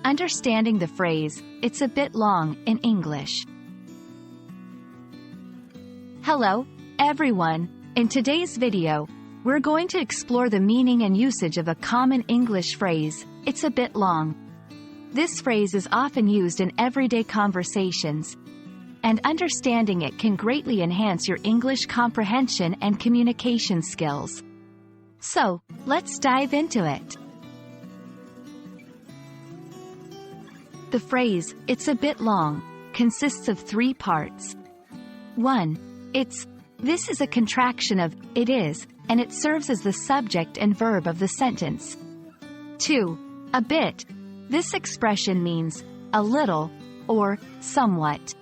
Understanding the phrase, "It's a bit long," in English. Hello, everyone. In today's video, we're going to explore the meaning and usage of a common English phrase, "It's a bit long." This phrase is often used in everyday conversations, and understanding it can greatly enhance your English comprehension and communication skills. So, let's dive into it. The phrase, "It's a bit long," consists of three parts. 1. It's. This is a contraction of "it is," and it serves as the subject and verb of the sentence. 2. A bit. This expression means a little or somewhat.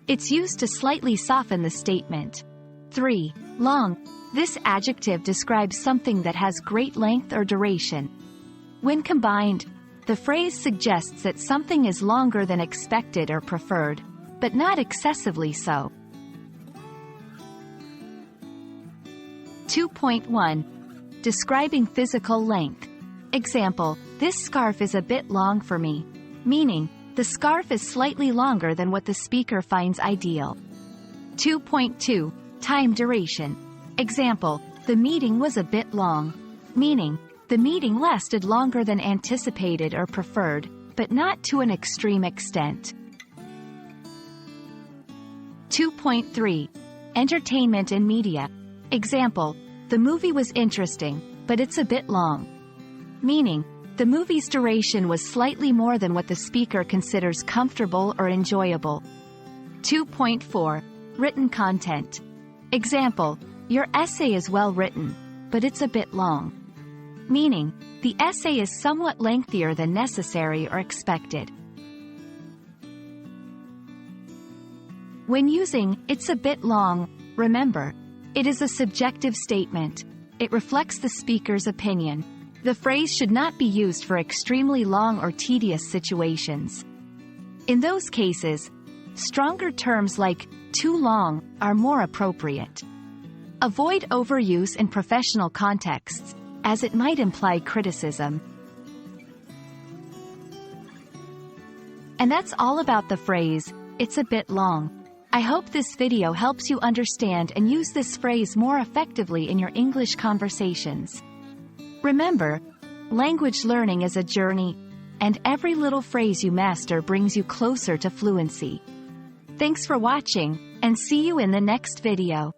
It's used to slightly soften the statement. 3. Long. This adjective describes something that has great length or duration. When combined, the phrase suggests that something is longer than expected or preferred, but not excessively so. 2.1. Describing physical length. Example, "This scarf is a bit long for me," meaning, the scarf is slightly longer than what the speaker finds ideal. 2.2. Time duration. Example, "The meeting was a bit long," meaning, the meeting lasted longer than anticipated or preferred, but not to an extreme extent. 2.3. Entertainment and media. Example, "The movie was interesting, but it's a bit long," meaning, the movie's duration was slightly more than what the speaker considers comfortable or enjoyable. 2.4. Written content. Example, "Your essay is well written, but it's a bit long," meaning, the essay is somewhat lengthier than necessary or expected. When using "it's a bit long," remember, it is a subjective statement. It reflects the speaker's opinion. The phrase should not be used for extremely long or tedious situations. In those cases, stronger terms like "too long" are more appropriate. Avoid overuse in professional contexts, as it might imply criticism. And that's all about the phrase, "It's a bit long." I hope this video helps you understand and use this phrase more effectively in your English conversations. Remember, language learning is a journey, and every little phrase you master brings you closer to fluency. Thanks for watching, and see you in the next video.